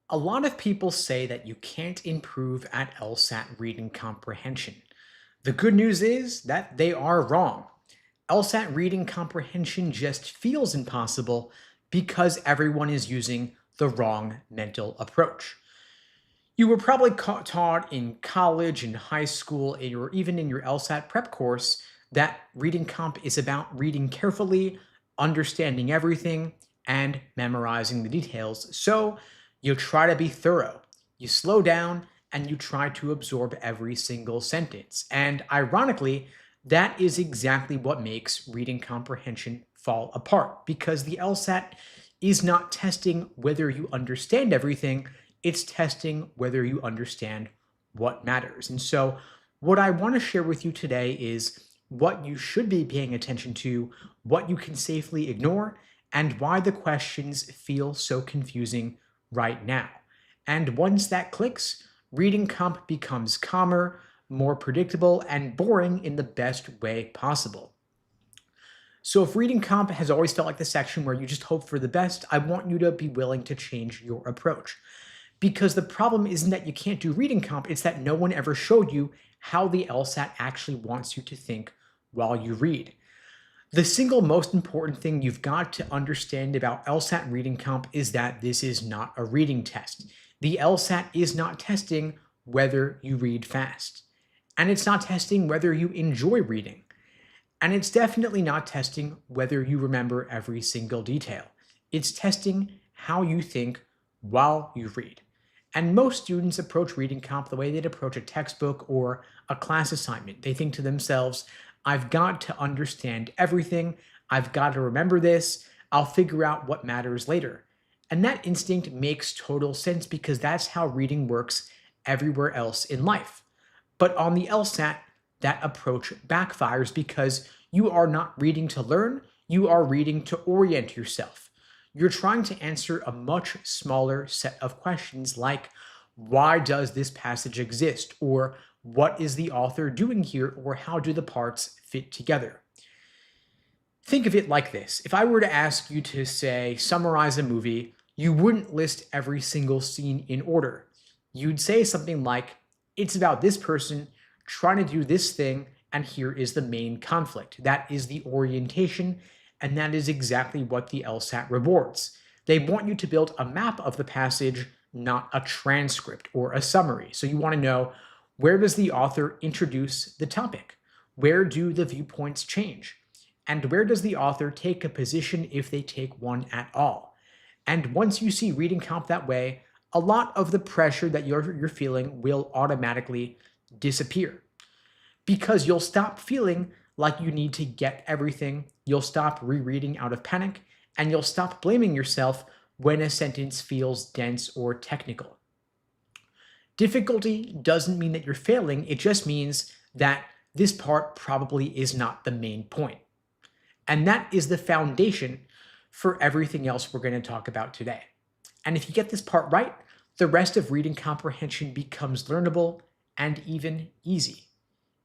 A lot of people say that you can't improve at LSAT reading comprehension. The good news is that they are wrong. LSAT reading comprehension just feels impossible because everyone is using the wrong mental approach. You were probably taught in college, in high school, or even in your LSAT prep course that reading comp is about reading carefully, understanding everything, and memorizing the details. So you try to be thorough. You slow down and you try to absorb every single sentence. And ironically, that is exactly what makes reading comprehension fall apart because the LSAT is not testing whether you understand everything, it's testing whether you understand what matters. And so, what I want to share with you today is what you should be paying attention to, what you can safely ignore, and why the questions feel so confusing right now. And once that clicks, reading comp becomes calmer, more predictable, and boring in the best way possible. So, if reading comp has always felt like the section where you just hope for the best, I want you to be willing to change your approach. Because the problem isn't that you can't do reading comp, it's that no one ever showed you how the LSAT actually wants you to think while you read. The single most important thing you've got to understand about LSAT reading comp is that this is not a reading test. The LSAT is not testing whether you read fast. And it's not testing whether you enjoy reading. And it's definitely not testing whether you remember every single detail. It's testing how you think while you read. And most students approach reading comp the way they'd approach a textbook or a class assignment. They think to themselves, I've got to understand everything. I've got to remember this. I'll figure out what matters later. And that instinct makes total sense because that's how reading works everywhere else in life. But on the LSAT, that approach backfires because you are not reading to learn, you are reading to orient yourself. You're trying to answer a much smaller set of questions like, why does this passage exist? Or what is the author doing here? Or how do the parts fit together? Think of it like this. If I were to ask you to, say, summarize a movie, you wouldn't list every single scene in order. You'd say something like, it's about this person trying to do this thing, and here is the main conflict. That is the orientation, and that is exactly what the LSAT rewards. They want you to build a map of the passage, not a transcript or a summary. So you want to know, where does the author introduce the topic? Where do the viewpoints change? And where does the author take a position if they take one at all? And once you see reading comp that way, a lot of the pressure that you're feeling will automatically disappear because you'll stop feeling like you need to get everything, you'll stop rereading out of panic, and you'll stop blaming yourself when a sentence feels dense or technical. Difficulty doesn't mean that you're failing, it just means that this part probably is not the main point. And that is the foundation for everything else we're going to talk about today. And if you get this part right, the rest of reading comprehension becomes learnable and even easy.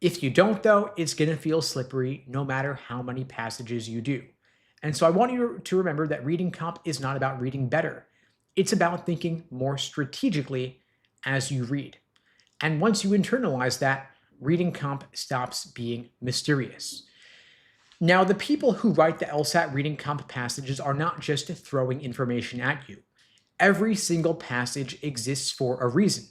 If you don't, though, it's going to feel slippery no matter how many passages you do. And so I want you to remember that reading comp is not about reading better. It's about thinking more strategically as you read. And once you internalize that, reading comp stops being mysterious. Now, the people who write the LSAT reading comp passages are not just throwing information at you. Every single passage exists for a reason.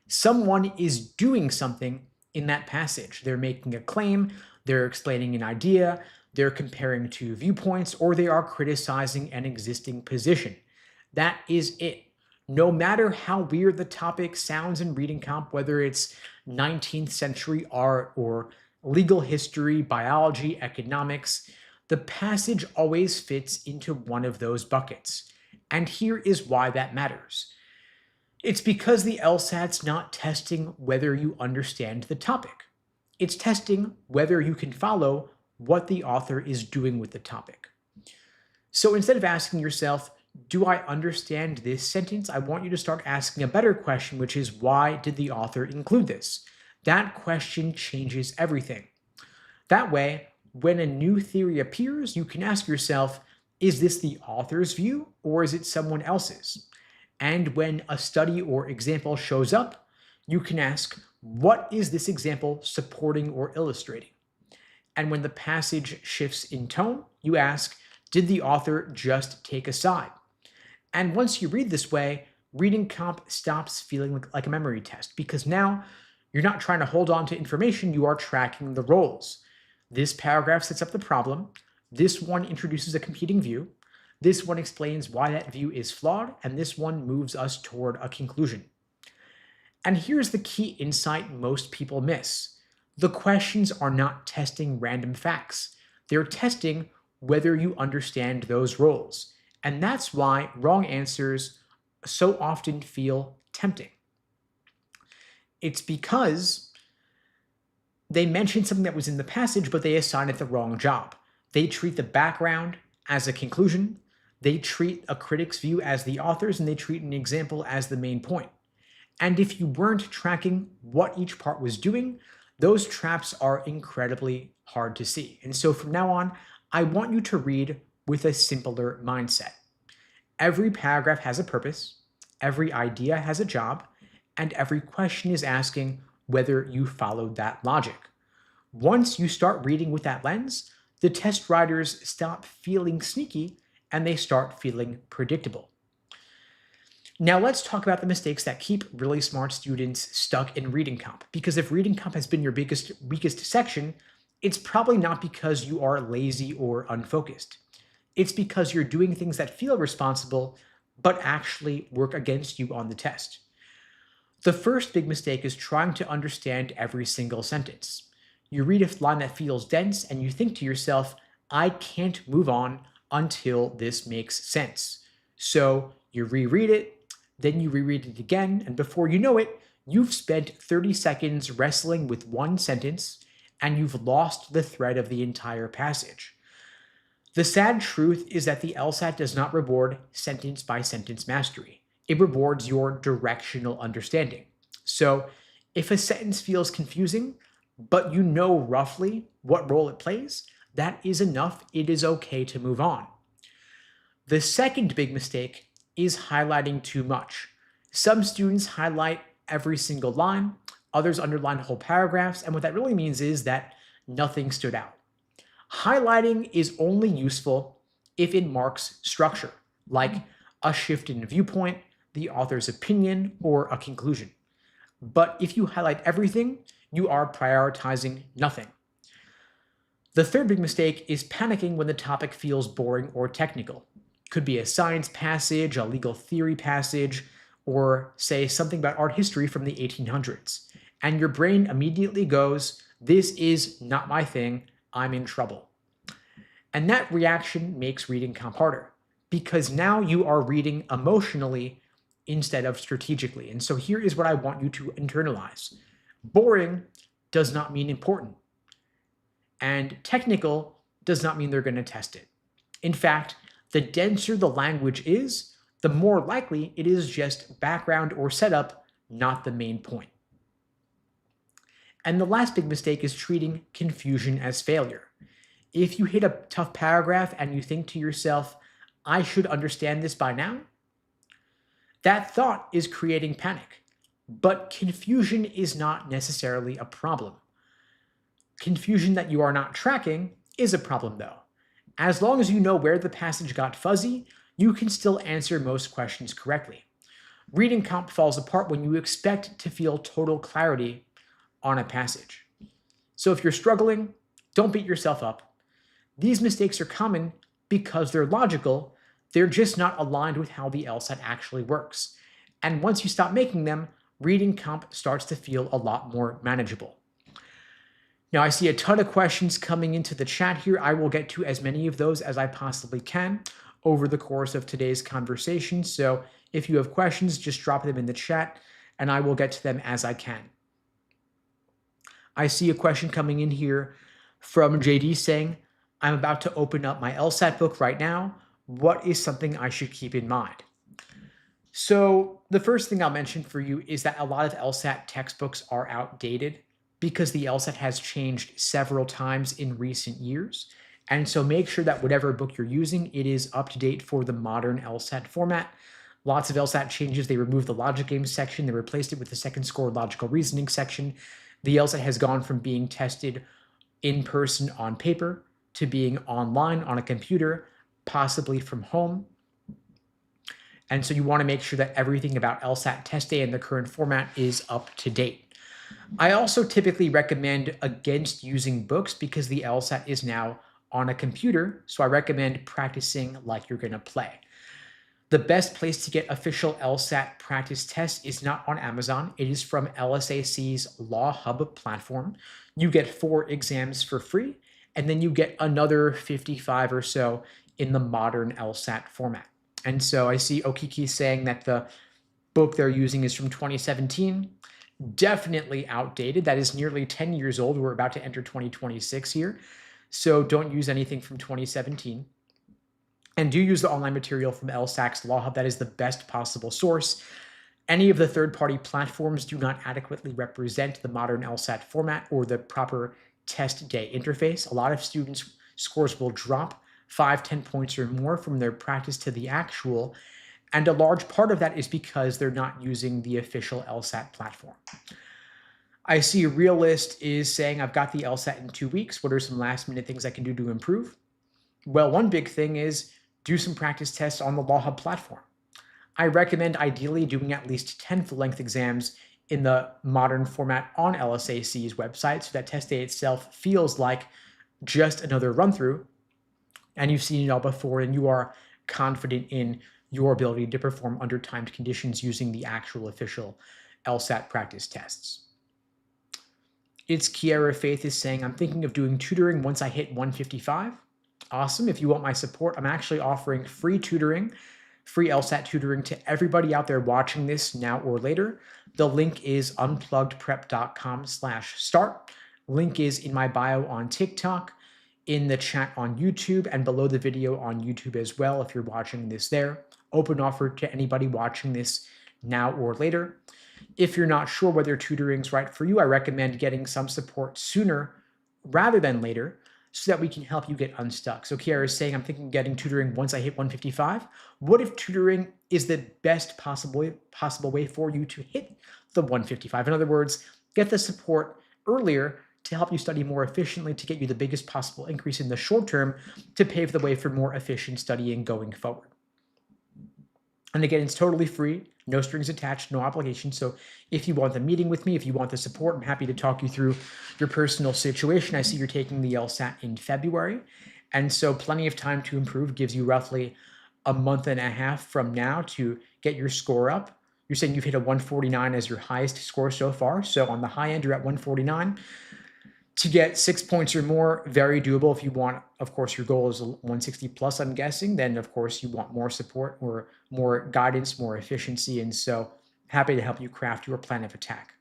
Someone is doing something in that passage. They're making a claim, they're explaining an idea, they're comparing two viewpoints, or they are criticizing an existing position. That is it. No matter how weird the topic sounds in reading comp, whether it's 19th century art or legal history, biology, economics, the passage always fits into one of those buckets. And here is why that matters. It's because the LSAT's not testing whether you understand the topic. It's testing whether you can follow what the author is doing with the topic. So instead of asking yourself, do I understand this sentence? I want you to start asking a better question, which is, why did the author include this? That question changes everything. That way, when a new theory appears, you can ask yourself, is this the author's view or is it someone else's? And when a study or example shows up, you can ask, what is this example supporting or illustrating? And when the passage shifts in tone, you ask, did the author just take a side? And once you read this way, reading comp stops feeling like a memory test because now you're not trying to hold on to information, you are tracking the roles. This paragraph sets up the problem. This one introduces a competing view. This one explains why that view is flawed, and this one moves us toward a conclusion. And here's the key insight most people miss. The questions are not testing random facts. They're testing whether you understand those roles. And that's why wrong answers so often feel tempting. It's because they mentioned something that was in the passage, but they assign it the wrong job. They treat the background as a conclusion, they treat a critic's view as the author's, and they treat an example as the main point. And if you weren't tracking what each part was doing, those traps are incredibly hard to see. And so from now on, I want you to read with a simpler mindset. Every paragraph has a purpose, every idea has a job, and every question is asking whether you followed that logic. Once you start reading with that lens, the test writers stop feeling sneaky and they start feeling predictable. Now let's talk about the mistakes that keep really smart students stuck in reading comp. Because if reading comp has been your weakest section, it's probably not because you are lazy or unfocused. It's because you're doing things that feel responsible, but actually work against you on the test. The first big mistake is trying to understand every single sentence. You read a line that feels dense and you think to yourself, I can't move on until this makes sense. So you reread it, then you reread it again, and before you know it, you've spent 30 seconds wrestling with one sentence and you've lost the thread of the entire passage. The sad truth is that the LSAT does not reward sentence by sentence mastery. It rewards your directional understanding. So if a sentence feels confusing, but you know roughly what role it plays, that is enough. It is okay to move on. The second big mistake is highlighting too much. Some students highlight every single line, others underline whole paragraphs, and what that really means is that nothing stood out. Highlighting is only useful if it marks structure, like a shift in viewpoint, the author's opinion, or a conclusion. But if you highlight everything, you are prioritizing nothing. The third big mistake is panicking when the topic feels boring or technical. Could be a science passage, a legal theory passage, or say something about art history from the 1800s. And your brain immediately goes, this is not my thing, I'm in trouble. And that reaction makes reading comp harder because now you are reading emotionally instead of strategically. And so here is what I want you to internalize. Boring does not mean important. And technical does not mean they're going to test it. In fact, the denser the language is, the more likely it is just background or setup, not the main point. And the last big mistake is treating confusion as failure. If you hit a tough paragraph and you think to yourself, I should understand this by now, that thought is creating panic. But confusion is not necessarily a problem. Confusion that you are not tracking is a problem though. As long as you know where the passage got fuzzy, you can still answer most questions correctly. Reading comp falls apart when you expect to feel total clarity on a passage. So if you're struggling, don't beat yourself up. These mistakes are common because they're logical, they're just not aligned with how the LSAT actually works. And once you stop making them, reading comp starts to feel a lot more manageable. Now I see a ton of questions coming into the chat here. I will get to as many of those as I possibly can over the course of today's conversation. So if you have questions, just drop them in the chat and I will get to them as I can. I see a question coming in here from JD saying, I'm about to open up my LSAT book right now. What is something I should keep in mind? So the first thing I'll mention for you is that a lot of LSAT textbooks are outdated because the LSAT has changed several times in recent years. And so make sure that whatever book you're using, it is up to date for the modern LSAT format. Lots of LSAT changes. They removed the logic games section. They replaced it with the second score logical reasoning section. The LSAT has gone from being tested in person on paper to being online on a computer, possibly from home. And so you want to make sure that everything about LSAT test day and the current format is up to date. I also typically recommend against using books because the LSAT is now on a computer, so I recommend practicing like you're going to play. The best place to get official LSAT practice tests is not on Amazon. It is from LSAC's Law Hub platform. You get 4 exams for free, and then you get another 55 or so in the modern LSAT format. And so I see Okiki saying that the book they're using is from 2017. Definitely outdated. That is nearly 10 years old. We're about to enter 2026 here. So don't use anything from 2017. And do use the online material from LSAC's Law Hub. That is the best possible source. Any of the third-party platforms do not adequately represent the modern LSAT format or the proper test day interface. A lot of students' scores will drop 5-10 points or more from their practice to the actual, and a large part of that is because they're not using the official LSAT platform. I see a realist is saying, I've got the LSAT in 2 weeks. What are some last-minute things I can do to improve? Well, one big thing is do some practice tests on the Law Hub platform. I recommend ideally doing at least 10 full-length exams in the modern format on LSAC's website so that test day itself feels like just another run-through, and you've seen it all before and you are confident in your ability to perform under timed conditions using the actual official LSAT practice tests. It's Kiara Faith is saying, I'm thinking of doing tutoring once I hit 155. Awesome. If you want my support, I'm actually offering free tutoring, free LSAT tutoring to everybody out there watching this now or later. The link is unpluggedprep.com/start. Link is in my bio on TikTok, in the chat on YouTube, and below the video on YouTube as well if you're watching this there. Open offer to anybody watching this now or later. If you're not sure whether tutoring's right for you, I recommend getting some support sooner rather than later so that we can help you get unstuck. So Kiara is saying, I'm thinking of getting tutoring once I hit 155. What if tutoring is the best possible way for you to hit the 155? In other words, get the support earlier to help you study more efficiently, to get you the biggest possible increase in the short term, to pave the way for more efficient studying going forward. And again, it's totally free, no strings attached, no obligation. So if you want the meeting with me, if you want the support, I'm happy to talk you through your personal situation. I see you're taking the LSAT in February. And so plenty of time to improve, gives you roughly a month and a half from now to get your score up. You're saying you've hit a 149 as your highest score so far. So on the high end, you're at 149. To get 6 points or more, very doable. If you want, of course, your goal is 160 plus, I'm guessing, then of course you want more support or more guidance, more efficiency. And so happy to help you craft your plan of attack.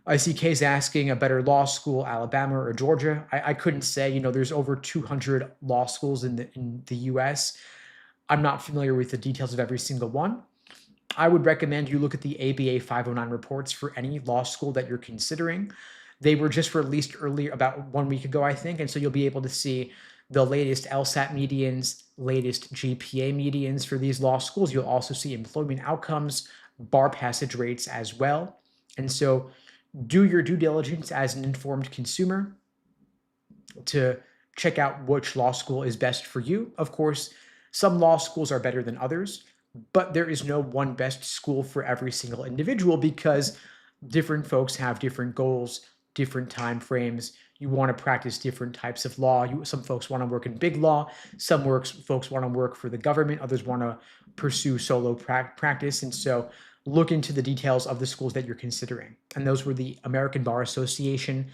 I see Kay's asking a better law school, Alabama or Georgia. I couldn't say, there's over 200 law schools in the US. I'm not familiar with the details of every single one. I would recommend you look at the ABA 509 reports for any law school that you're considering. They were just released earlier, about 1 week ago, I think. And so you'll be able to see the latest LSAT medians, latest GPA medians for these law schools. You'll also see employment outcomes, bar passage rates as well. And so do your due diligence as an informed consumer to check out which law school is best for you. Of course, some law schools are better than others, but there is no one best school for every single individual because different folks have different goals, different time frames. You want to practice different types of law. Some folks want to work in big law. Some folks want to work for the government. Others want to pursue solo practice. And so look into the details of the schools that you're considering. And those were the American Bar Association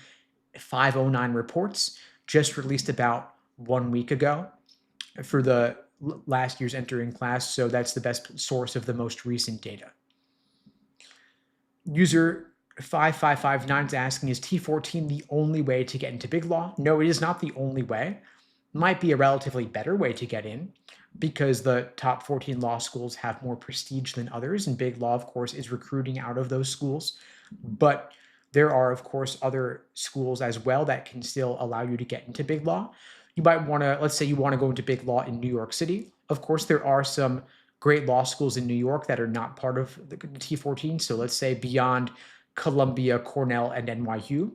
509 reports, just released about 1 week ago for the last year's entering class. So that's the best source of the most recent data. User 5559 is asking, is T14 the only way to get into big law? No, it is not the only way. Might be a relatively better way to get in because the top 14 law schools have more prestige than others, and big law, of course, is recruiting out of those schools. But there are, of course, other schools as well that can still allow you to get into big law. You might want to, let's say you want to go into big law in New York City. Of course, there are some great law schools in New York that are not part of the T14. So let's say beyond Columbia, Cornell, and NYU.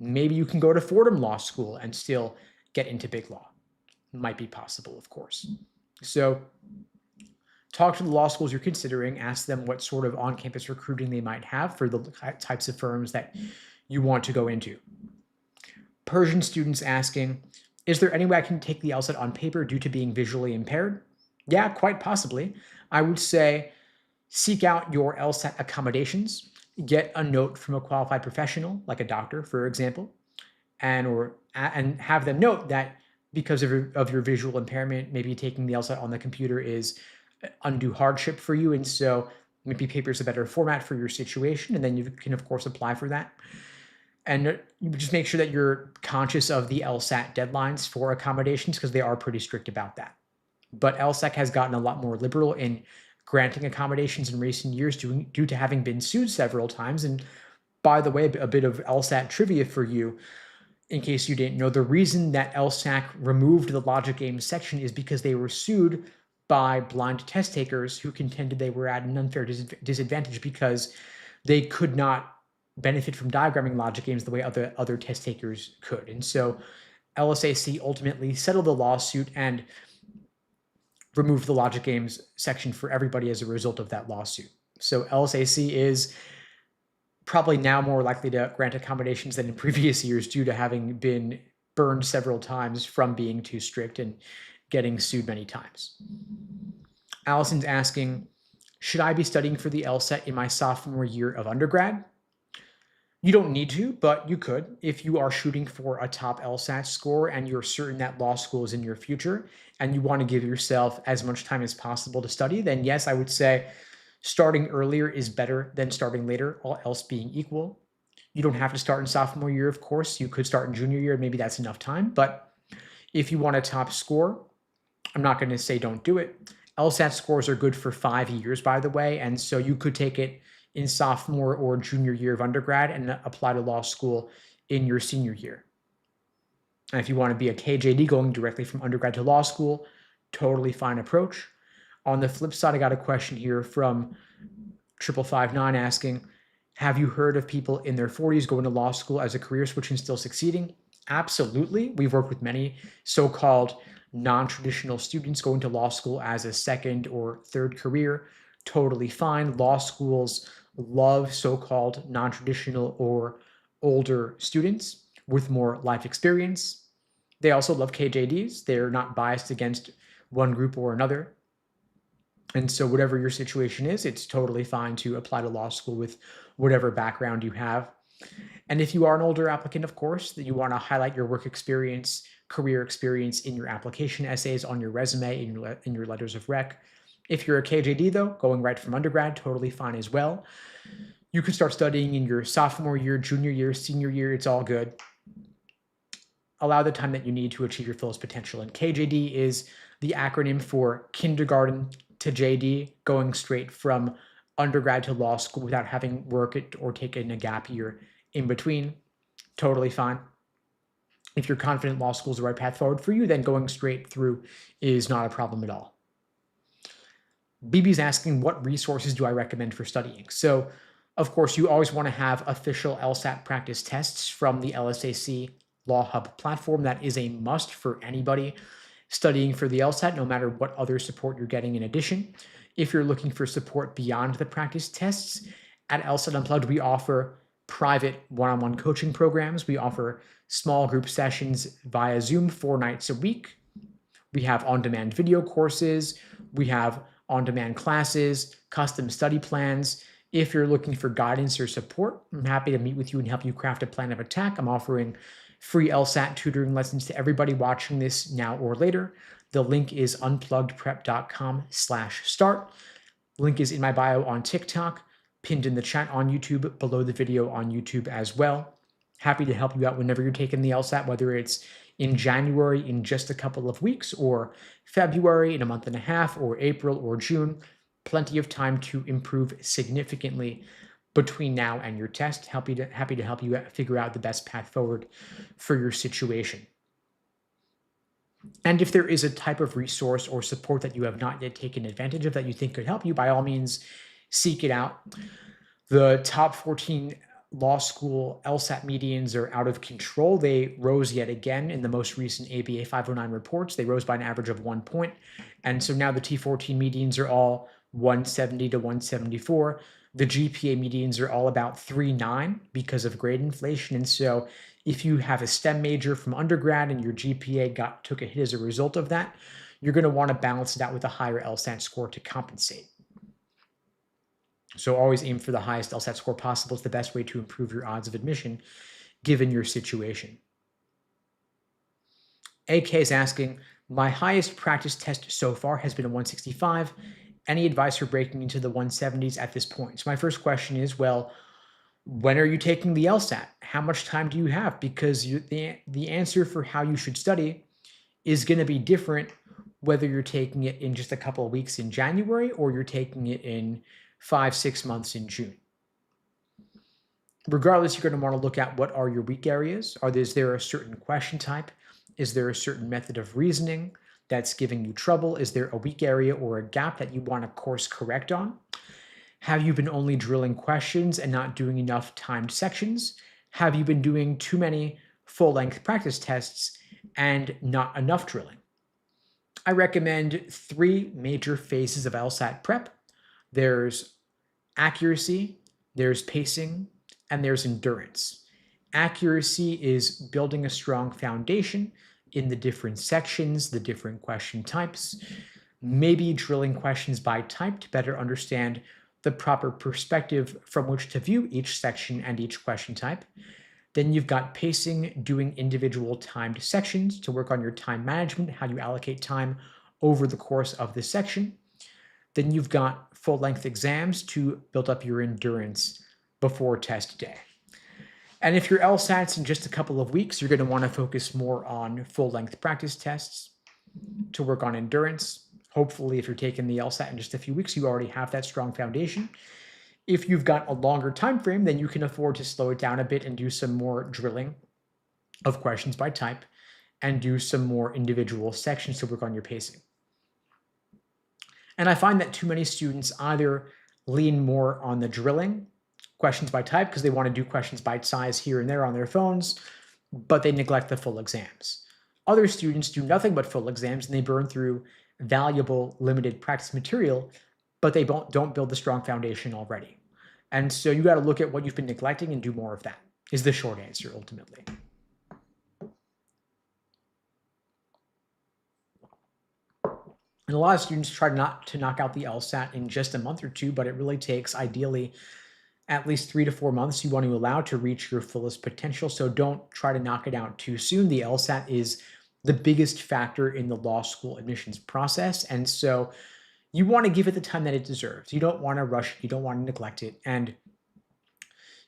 Maybe you can go to Fordham Law School and still get into big law. Might be possible, of course. So talk to the law schools you're considering, ask them what sort of on-campus recruiting they might have for the types of firms that you want to go into. Persian students asking, is there any way I can take the LSAT on paper due to being visually impaired? Yeah, quite possibly. I would say seek out your LSAT accommodations, get a note from a qualified professional, like a doctor, for example, and have them note that because of your visual impairment, maybe taking the LSAT on the computer is undue hardship for you, and so maybe paper is a better format for your situation, and then you can, of course, apply for that. And you just make sure that you're conscious of the LSAT deadlines for accommodations because they are pretty strict about that. But LSAC has gotten a lot more liberal in granting accommodations in recent years due to having been sued several times. And by the way, a bit of LSAT trivia for you, in case you didn't know, the reason that LSAC removed the logic games section is because they were sued by blind test takers who contended they were at an unfair disadvantage because they could not benefit from diagramming logic games the way other test takers could. And so LSAC ultimately settled the lawsuit and removed the logic games section for everybody as a result of that lawsuit. So LSAC is probably now more likely to grant accommodations than in previous years due to having been burned several times from being too strict and getting sued many times. Allison's asking, should I be studying for the LSAT in my sophomore year of undergrad? You don't need to, but you could. If you are shooting for a top LSAT score and you're certain that law school is in your future and you want to give yourself as much time as possible to study, then yes, I would say starting earlier is better than starting later, all else being equal. You don't have to start in sophomore year, of course. You could start in junior year. Maybe that's enough time. But if you want a top score, I'm not going to say don't do it. LSAT scores are good for 5 years, by the way. And so you could take it in sophomore or junior year of undergrad and apply to law school in your senior year. And if you want to be a KJD going directly from undergrad to law school, totally fine approach. On the flip side, I got a question here from 5559 asking, have you heard of people in their 40s going to law school as a career switch and still succeeding? Absolutely. We've worked with many so-called non-traditional students going to law school as a second or third career. Totally fine. Law schools love so-called non-traditional or older students with more life experience. They also love KJDs. They're not biased against one group or another. And so whatever your situation is, it's totally fine to apply to law school with whatever background you have. And if you are an older applicant, of course, that you want to highlight your work experience, career experience in your application essays, on your resume, in your letters of rec. If you're a KJD, though, going right from undergrad, totally fine as well. You could start studying in your sophomore year, junior year, senior year. It's all good. Allow the time that you need to achieve your fullest potential. And KJD is the acronym for kindergarten to JD, going straight from undergrad to law school without having worked or taken a gap year in between. Totally fine. If you're confident law school is the right path forward for you, then going straight through is not a problem at all. BB's asking, what resources do I recommend for studying? So, of course, you always want to have official LSAT practice tests from the LSAC Law Hub platform. That is a must for anybody studying for the LSAT, no matter what other support you're getting in addition. If you're looking for support beyond the practice tests, at LSAT Unplugged, we offer private one-on-one coaching programs. We offer small group sessions via Zoom 4 nights a week. We have on-demand video courses. We have on-demand classes, custom study plans. If you're looking for guidance or support, I'm happy to meet with you and help you craft a plan of attack. I'm offering free LSAT tutoring lessons to everybody watching this now or later. The link is unpluggedprep.com/start. Link is in my bio on TikTok, pinned in the chat on YouTube, below the video on YouTube as well. Happy to help you out whenever you're taking the LSAT, whether it's in January in just a couple of weeks, or February in a month and a half, or April or June. Plenty of time to improve significantly between now and your test. Happy to help you figure out the best path forward for your situation. And if there is a type of resource or support that you have not yet taken advantage of that you think could help you, by all means, seek it out. The top 14 law school LSAT medians are out of control. They rose yet again in the most recent ABA 509 reports. They rose by an average of 1 point. And so now the T14 medians are all 170 to 174. The GPA medians are all about 3.9 because of grade inflation. And so if you have a STEM major from undergrad and your GPA took a hit as a result of that, you're going to want to balance it out with a higher LSAT score to compensate. So always aim for the highest LSAT score possible. It's the best way to improve your odds of admission given your situation. AK is asking, my highest practice test so far has been a 165. Any advice for breaking into the 170s at this point? So my first question is, well, when are you taking the LSAT? How much time do you have? Because the answer for how you should study is going to be different whether you're taking it in just a couple of weeks in January or you're taking it in 5-6 months in June. Regardless, you're going to want to look at what are your weak areas. Is there a certain question type? Is there a certain method of reasoning that's giving you trouble? Is there a weak area or a gap that you want to course correct on? Have you been only drilling questions and not doing enough timed sections? Have you been doing too many full-length practice tests and not enough drilling? I recommend 3 major phases of LSAT prep. There's accuracy, there's pacing, and there's endurance. Accuracy is building a strong foundation in the different sections, the different question types, maybe drilling questions by type to better understand the proper perspective from which to view each section and each question type. Then you've got pacing, doing individual timed sections to work on your time management, how you allocate time over the course of the section. Then you've got full-length exams to build up your endurance before test day. And if your LSAT's in just a couple of weeks, you're going to want to focus more on full-length practice tests to work on endurance. Hopefully, if you're taking the LSAT in just a few weeks, you already have that strong foundation. If you've got a longer time frame, then you can afford to slow it down a bit and do some more drilling of questions by type and do some more individual sections to work on your pacing. And I find that too many students either lean more on the drilling, questions by type, because they want to do questions by size here and there on their phones, but they neglect the full exams. Other students do nothing but full exams and they burn through valuable limited practice material, but they don't build the strong foundation already. And so you got to look at what you've been neglecting and do more of that, is the short answer ultimately. And a lot of students try not to knock out the LSAT in just a month or two, but it really takes ideally at least 3 to 4 months you want to allow to reach your fullest potential. So don't try to knock it out too soon. The LSAT is the biggest factor in the law school admissions process. And so you want to give it the time that it deserves. You don't want to rush it. You don't want to neglect it. And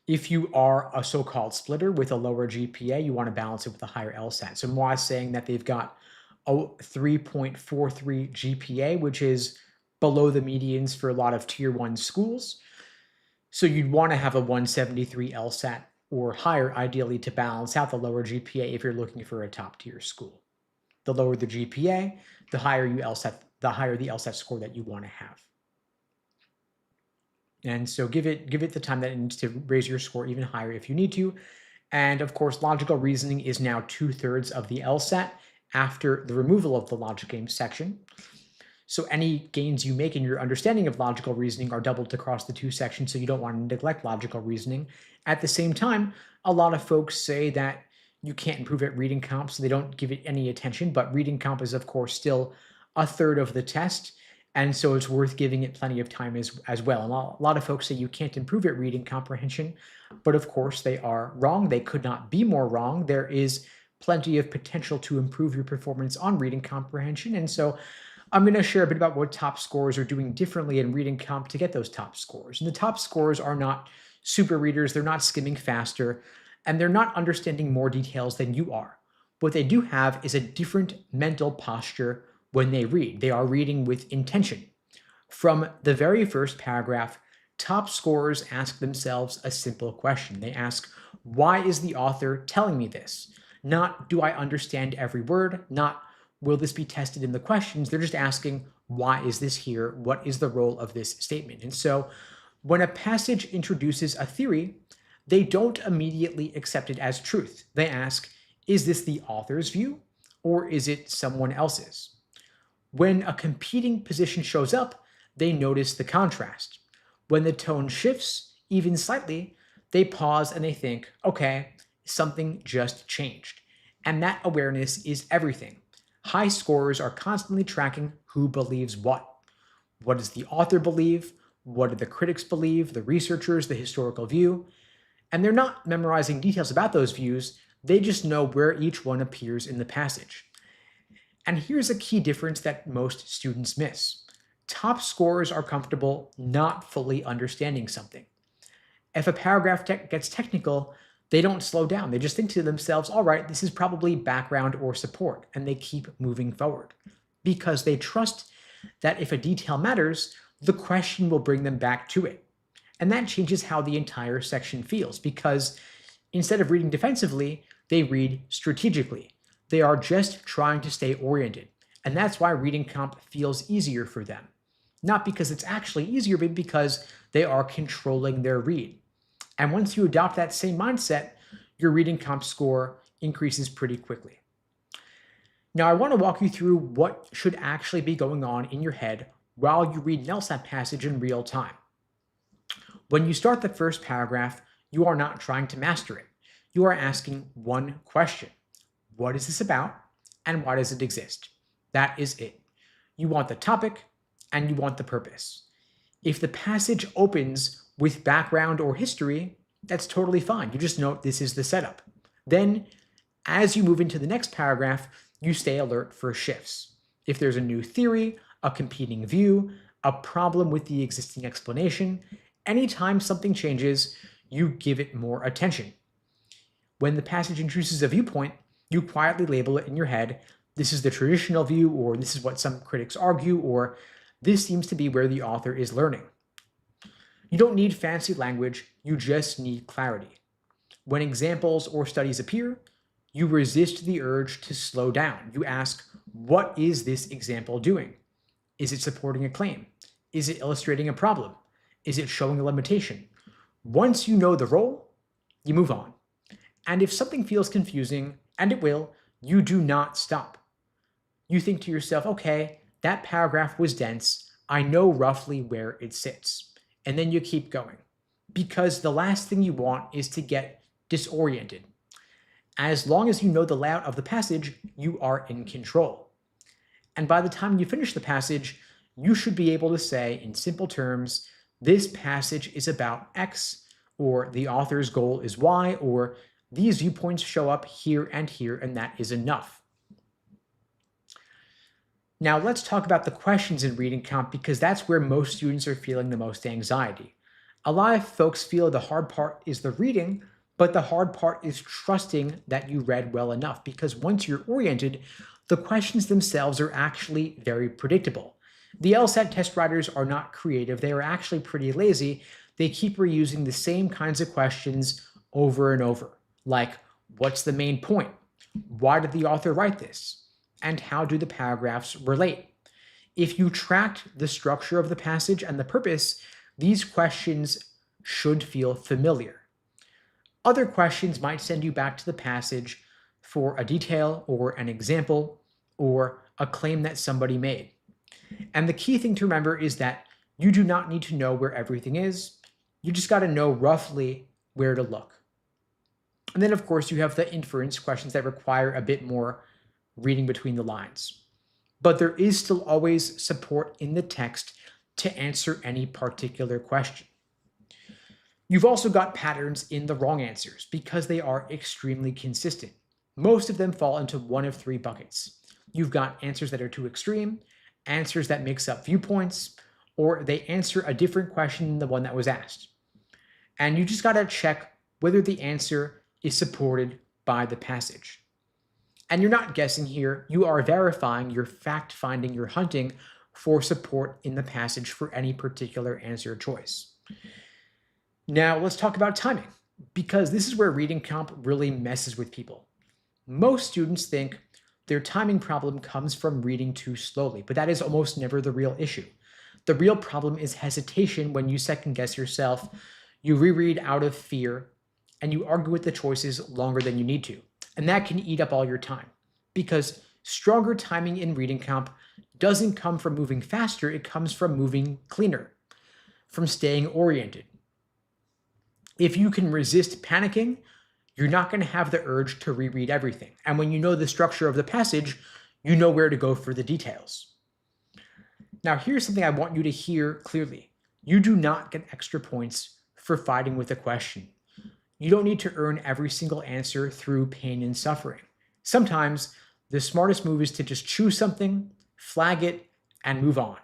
if you are a so-called splitter with a lower GPA, you want to balance it with a higher LSAT. So Moa is saying that they've got a 3.43 GPA, which is below the medians for a lot of tier 1 schools. So you'd want to have a 173 LSAT or higher, ideally, to balance out the lower GPA if you're looking for a top tier school. The lower the GPA, the higher the LSAT score that you want to have. And so give it the time that it needs to raise your score even higher if you need to. And of course, logical reasoning is now 2/3 of the LSAT after the removal of the logic game section. So any gains you make in your understanding of logical reasoning are doubled across the 2 sections, so you don't want to neglect logical reasoning. At the same time, a lot of folks say that you can't improve at reading comp, so they don't give it any attention, but reading comp is, of course, still 1/3 of the test, and so it's worth giving it plenty of time as well. And a lot of folks say you can't improve at reading comprehension, but of course they are wrong. They could not be more wrong. There is plenty of potential to improve your performance on reading comprehension, and so I'm going to share a bit about what top scorers are doing differently in reading comp to get those top scores. And the top scorers are not super readers, they're not skimming faster, and they're not understanding more details than you are. What they do have is a different mental posture when they read. They are reading with intention. From the very first paragraph, top scorers ask themselves a simple question. They ask, why is the author telling me this? Not, do I understand every word? Not, will this be tested in the questions. They're just asking, why is this here? What is the role of this statement? And so when a passage introduces a theory, they don't immediately accept it as truth. They ask, is this the author's view or is it someone else's? When a competing position shows up, they notice the contrast. When the tone shifts, even slightly, they pause and they think, okay, something just changed. And that awareness is everything. High scorers are constantly tracking who believes what. What does the author believe? What do the critics believe, the researchers, the historical view? And they're not memorizing details about those views, they just know where each one appears in the passage. And here's a key difference that most students miss. Top scorers are comfortable not fully understanding something. If a paragraph gets technical, they don't slow down. They just think to themselves, all right, this is probably background or support, and they keep moving forward because they trust that if a detail matters, the question will bring them back to it. And that changes how the entire section feels because instead of reading defensively, they read strategically. They are just trying to stay oriented. And that's why reading comp feels easier for them. Not because it's actually easier, but because they are controlling their read. And once you adopt that same mindset, your reading comp score increases pretty quickly. Now, I want to walk you through what should actually be going on in your head while you read an LSAT passage in real time. When you start the first paragraph, you are not trying to master it. You are asking one question. What is this about, and why does it exist? That is it. You want the topic, and you want the purpose. If the passage opens with background or history, that's totally fine. You just note this is the setup. Then, as you move into the next paragraph, you stay alert for shifts. If there's a new theory, a competing view, a problem with the existing explanation, anytime something changes, you give it more attention. When the passage introduces a viewpoint, you quietly label it in your head, this is the traditional view, or this is what some critics argue, or this seems to be where the author is learning. You don't need fancy language, you just need clarity. When examples or studies appear, you resist the urge to slow down. You ask, what is this example doing? Is it supporting a claim? Is it illustrating a problem? Is it showing a limitation? Once you know the role, you move on. And if something feels confusing, and it will, you do not stop. You think to yourself, okay, that paragraph was dense. I know roughly where it sits. And then you keep going. Because the last thing you want is to get disoriented. As long as you know the layout of the passage, you are in control. And by the time you finish the passage, you should be able to say in simple terms, this passage is about X, or the author's goal is Y, or these viewpoints show up here, and that is enough. Now let's talk about the questions in reading comp because that's where most students are feeling the most anxiety. A lot of folks feel the hard part is the reading, but the hard part is trusting that you read well enough because once you're oriented, the questions themselves are actually very predictable. The LSAT test writers are not creative, they are actually pretty lazy. They keep reusing the same kinds of questions over and over, like what's the main point? Why did the author write this? And how do the paragraphs relate? If you tracked the structure of the passage and the purpose, these questions should feel familiar. Other questions might send you back to the passage for a detail or an example or a claim that somebody made. And the key thing to remember is that you do not need to know where everything is. You just got to know roughly where to look. And then, of course, you have the inference questions that require a bit more reading between the lines. But there is still always support in the text to answer any particular question. You've also got patterns in the wrong answers because they are extremely consistent. Most of them fall into one of three buckets. You've got answers that are too extreme, answers that mix up viewpoints, or they answer a different question than the one that was asked. And you just got to check whether the answer is supported by the passage. And you're not guessing here, you are verifying, you're fact-finding, you're hunting for support in the passage for any particular answer choice. Now let's talk about timing, because this is where reading comp really messes with people. Most students think their timing problem comes from reading too slowly, but that is almost never the real issue. The real problem is hesitation when you second guess yourself, you reread out of fear, and you argue with the choices longer than you need to. And that can eat up all your time because stronger timing in reading comp doesn't come from moving faster, it comes from moving cleaner, from staying oriented. If you can resist panicking, you're not going to have the urge to reread everything. And when you know the structure of the passage, you know where to go for the details. Now, here's something I want you to hear clearly. You do not get extra points for fighting with a question. You don't need to earn every single answer through pain and suffering. Sometimes the smartest move is to just choose something, flag it, and move on.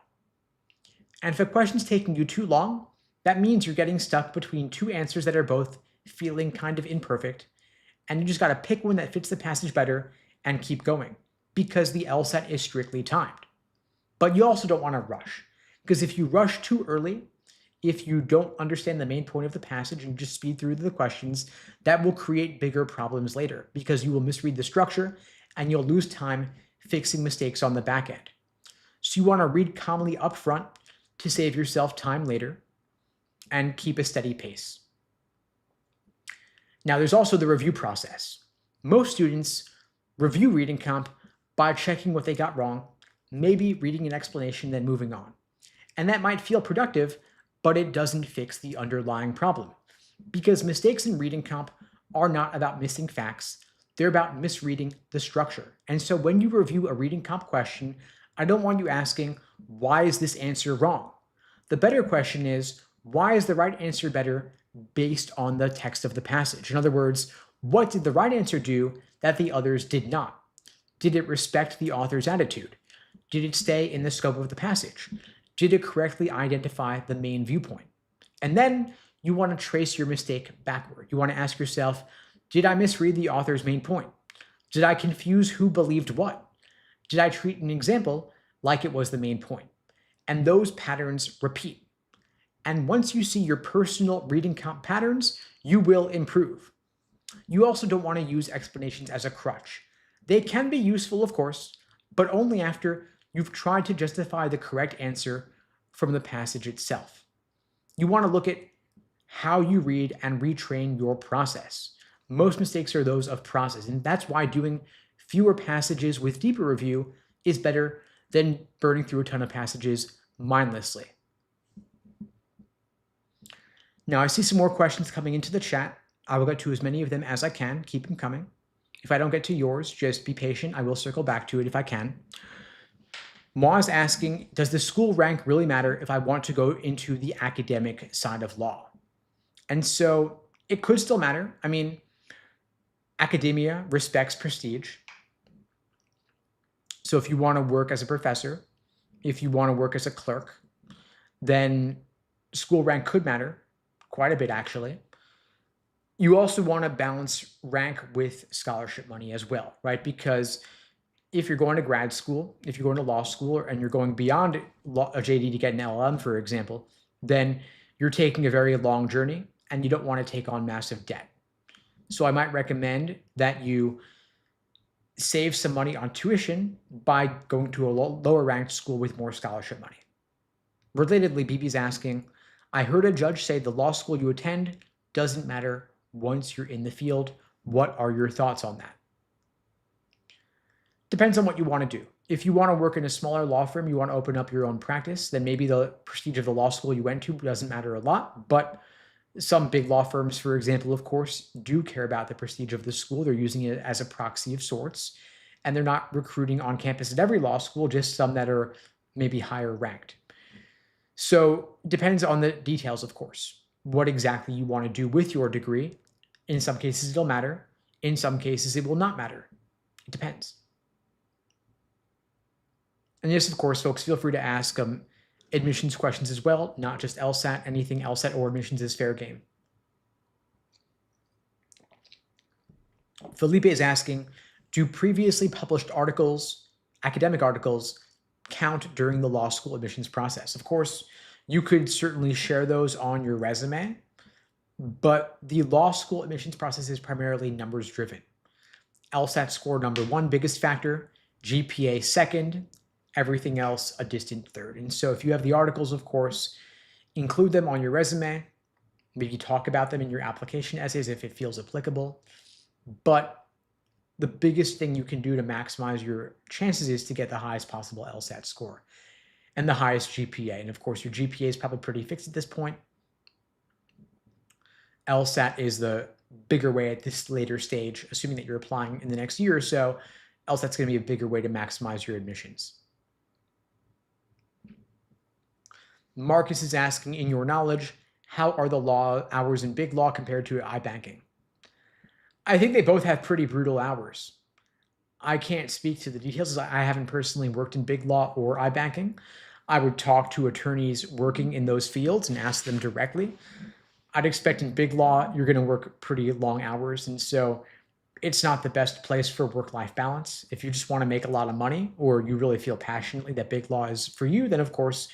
And if a question's taking you too long, that means you're getting stuck between two answers that are both feeling kind of imperfect, and you just got to pick one that fits the passage better and keep going, because the LSAT is strictly timed. But you also don't want to rush, because if you rush too early, if you don't understand the main point of the passage and just speed through the questions, that will create bigger problems later, because you will misread the structure and you'll lose time fixing mistakes on the back end. So you want to read calmly up front to save yourself time later and keep a steady pace. Now, there's also the review process. Most students review reading comp by checking what they got wrong, maybe reading an explanation, then moving on. And that might feel productive, but it doesn't fix the underlying problem. Because mistakes in reading comp are not about missing facts, they're about misreading the structure. And so when you review a reading comp question, I don't want you asking, why is this answer wrong? The better question is, why is the right answer better based on the text of the passage? In other words, what did the right answer do that the others did not? Did it respect the author's attitude? Did it stay in the scope of the passage? Did it correctly identify the main viewpoint? And then you want to trace your mistake backward. You want to ask yourself, did I misread the author's main point? Did I confuse who believed what? Did I treat an example like it was the main point? And those patterns repeat. And once you see your personal reading comp patterns, you will improve. You also don't want to use explanations as a crutch. They can be useful, of course, but only after you've tried to justify the correct answer from the passage itself. You want to look at how you read and retrain your process. Most mistakes are those of process, and that's why doing fewer passages with deeper review is better than burning through a ton of passages mindlessly. Now, I see some more questions coming into the chat. I will get to as many of them as I can. Keep them coming. If I don't get to yours, just be patient. I will circle back to it if I can. Ma is asking, does the school rank really matter if I want to go into the academic side of law? And so it could still matter. I mean, academia respects prestige. So if you want to work as a professor, if you want to work as a clerk, then school rank could matter quite a bit, actually. You also want to balance rank with scholarship money as well, right? Because if you're going to grad school, if you're going to law school, and you're going beyond a JD to get an LLM, for example, then you're taking a very long journey and you don't want to take on massive debt. So I might recommend that you save some money on tuition by going to a lower ranked school with more scholarship money. Relatedly, BB's asking, I heard a judge say the law school you attend doesn't matter once you're in the field. What are your thoughts on that? Depends on what you want to do. If you want to work in a smaller law firm, you want to open up your own practice, then maybe the prestige of the law school you went to doesn't matter a lot. But some big law firms, for example, of course, do care about the prestige of the school. They're using it as a proxy of sorts, and they're not recruiting on campus at every law school, just some that are maybe higher ranked. So it depends on the details, of course, what exactly you want to do with your degree. In some cases, it'll matter. In some cases, it will not matter. It depends. And yes, of course, folks, feel free to ask admissions questions as well, not just LSAT. Anything LSAT or admissions is fair game. Felipe is asking, do previously published articles, academic articles, count during the law school admissions process? Of course, you could certainly share those on your resume, but the law school admissions process is primarily numbers driven. LSAT score number one biggest factor GPA second, everything else a distant third. And so if you have the articles, of course, include them on your resume. Maybe talk about them in your application essays if it feels applicable. But the biggest thing you can do to maximize your chances is to get the highest possible LSAT score and the highest GPA. And of course, your GPA is probably pretty fixed at this point. LSAT is the bigger way at this later stage, assuming that you're applying in the next year or so. LSAT's going to be a bigger way to maximize your admissions. Marcus is asking, in your knowledge, how are the law hours in Big Law compared to iBanking? I think they both have pretty brutal hours. I can't speak to the details as I haven't personally worked in Big Law or iBanking. I would talk to attorneys working in those fields and ask them directly. I'd expect in Big Law, you're going to work pretty long hours. And so it's not the best place for work-life balance. If you just want to make a lot of money or you really feel passionately that Big Law is for you, then of course,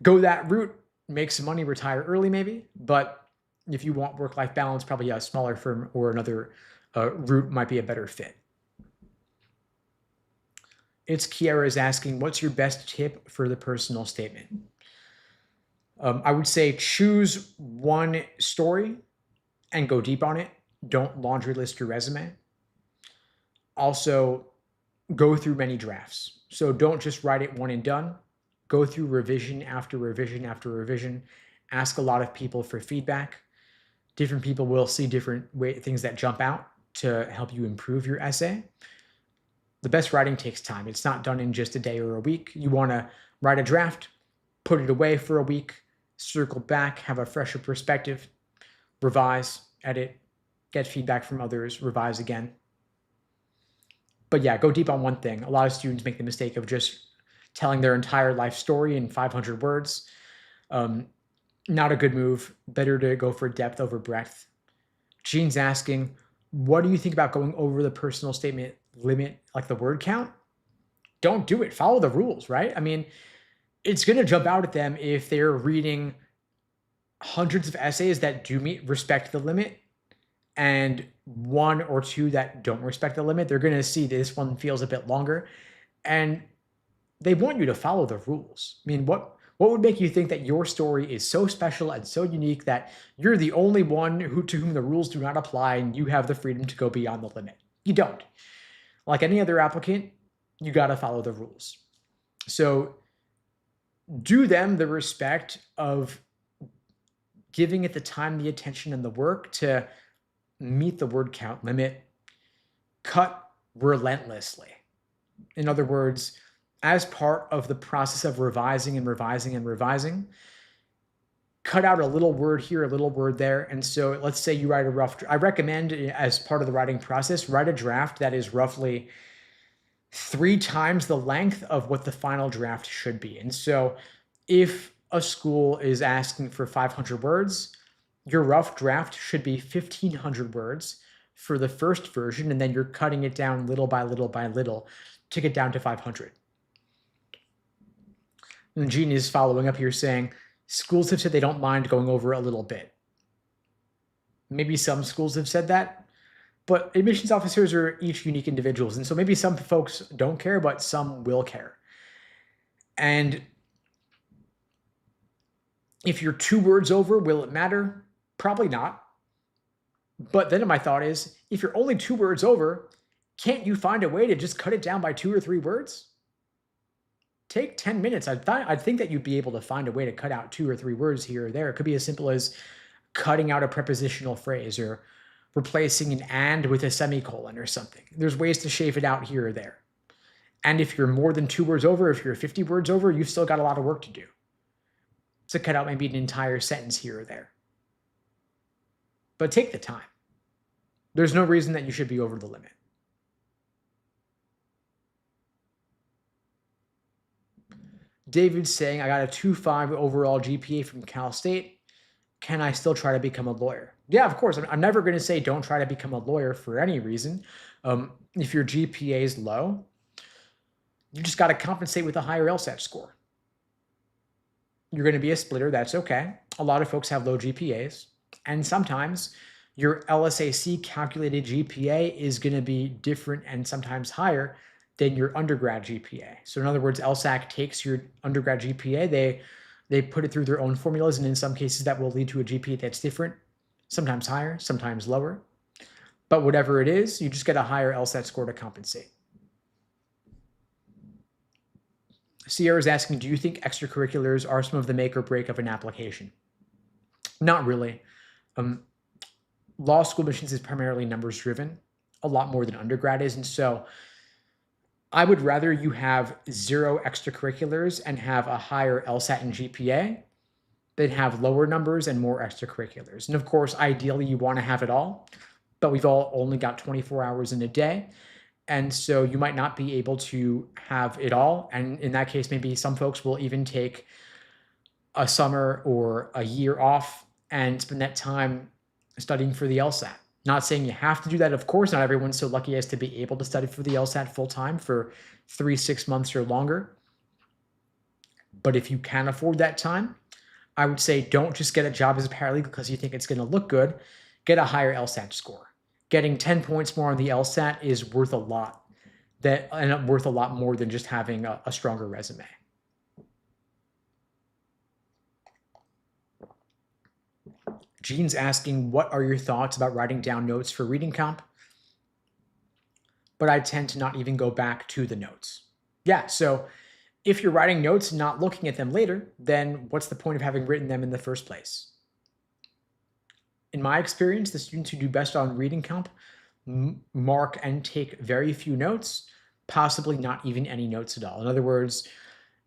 go that route, make some money, retire early maybe. But if you want work-life balance, probably a smaller firm or another route might be a better fit. It's Kiara is asking, what's your best tip for the personal statement? I would say choose one story and go deep on it. Don't laundry list your resume. Also, go through many drafts. So don't just write it one and done. Go through revision after revision after revision. Ask a lot of people for feedback. Different people will see different things that jump out to help you improve your essay. The best writing takes time. It's not done in just a day or a week. You want to write a draft, put it away for a week, circle back, have a fresher perspective, revise, edit, get feedback from others, revise again. But yeah, go deep on one thing. A lot of students make the mistake of just telling their entire life story in 500 words. Not a good move. Better to go for depth over breadth. Jean's asking, what do you think about going over the personal statement limit, like the word count? Don't do it. Follow the rules, right? I mean, it's going to jump out at them if they're reading hundreds of essays that do respect the limit and one or two that don't respect the limit. They're going to see this one feels a bit longer, and they want you to follow the rules. I mean, what would make you think that your story is so special and so unique that you're the only one to whom the rules do not apply and you have the freedom to go beyond the limit? You don't. Like any other applicant, you got to follow the rules. So do them the respect of giving it the time, the attention, and the work to meet the word count limit. Cut relentlessly. In other words, as part of the process of revising and revising and revising, cut out a little word here, a little word there. And so let's say you write a rough, I recommend as part of the writing process, write a draft that is roughly 3 times the length of what the final draft should be. And so if a school is asking for 500 words, your rough draft should be 1,500 words for the first version, and then you're cutting it down little by little by little to get down to 500. And Jean is following up here saying, schools have said they don't mind going over a little bit. Maybe some schools have said that, but admissions officers are each unique individuals. And so maybe some folks don't care, but some will care. And if you're 2 words over, will it matter? Probably not. But then my thought is, if you're only 2 words over, can't you find a way to just cut it down by 2 or 3 words? Take 10 minutes. I'd think that you'd be able to find a way to cut out 2 or 3 words here or there. It could be as simple as cutting out a prepositional phrase or replacing an and with a semicolon or something. There's ways to shave it out here or there. And if you're more than 2 words over, if you're 50 words over, you've still got a lot of work to do. So cut out maybe an entire sentence here or there. But take the time. There's no reason that you should be over the limit. David's saying, I got a 2.5 overall GPA from Cal State. Can I still try to become a lawyer? Yeah, of course. I'm never going to say don't try to become a lawyer for any reason. If your GPA is low, you just got to compensate with a higher LSAT score. You're going to be a splitter. That's okay. A lot of folks have low GPAs. And sometimes your LSAC calculated GPA is going to be different and sometimes higher than your undergrad GPA. So in other words, LSAC takes your undergrad GPA, they put it through their own formulas, and in some cases that will lead to a GPA that's different, sometimes higher, sometimes lower. But whatever it is, you just get a higher LSAT score to compensate. Sierra is asking, do you think extracurriculars are some of the make or break of an application? Not really. Law school admissions is primarily numbers driven, a lot more than undergrad is. And so I would rather you have 0 extracurriculars and have a higher LSAT and GPA than have lower numbers and more extracurriculars. And of course, ideally you want to have it all, but we've all only got 24 hours in a day. And so you might not be able to have it all. And in that case, maybe some folks will even take a summer or a year off and spend that time studying for the LSAT. Not saying you have to do that. Of course, not everyone's so lucky as to be able to study for the LSAT full time for 3-6 months or longer. But if you can afford that time, I would say don't just get a job as a paralegal because you think it's going to look good. Get a higher LSAT score. Getting 10 points more on the LSAT is worth a lot. And worth a lot more than just having a stronger resume. Jean's asking, what are your thoughts about writing down notes for reading comp? But I tend to not even go back to the notes. Yeah, so if you're writing notes and not looking at them later, then what's the point of having written them in the first place? In my experience, the students who do best on reading comp mark and take very few notes, possibly not even any notes at all. In other words,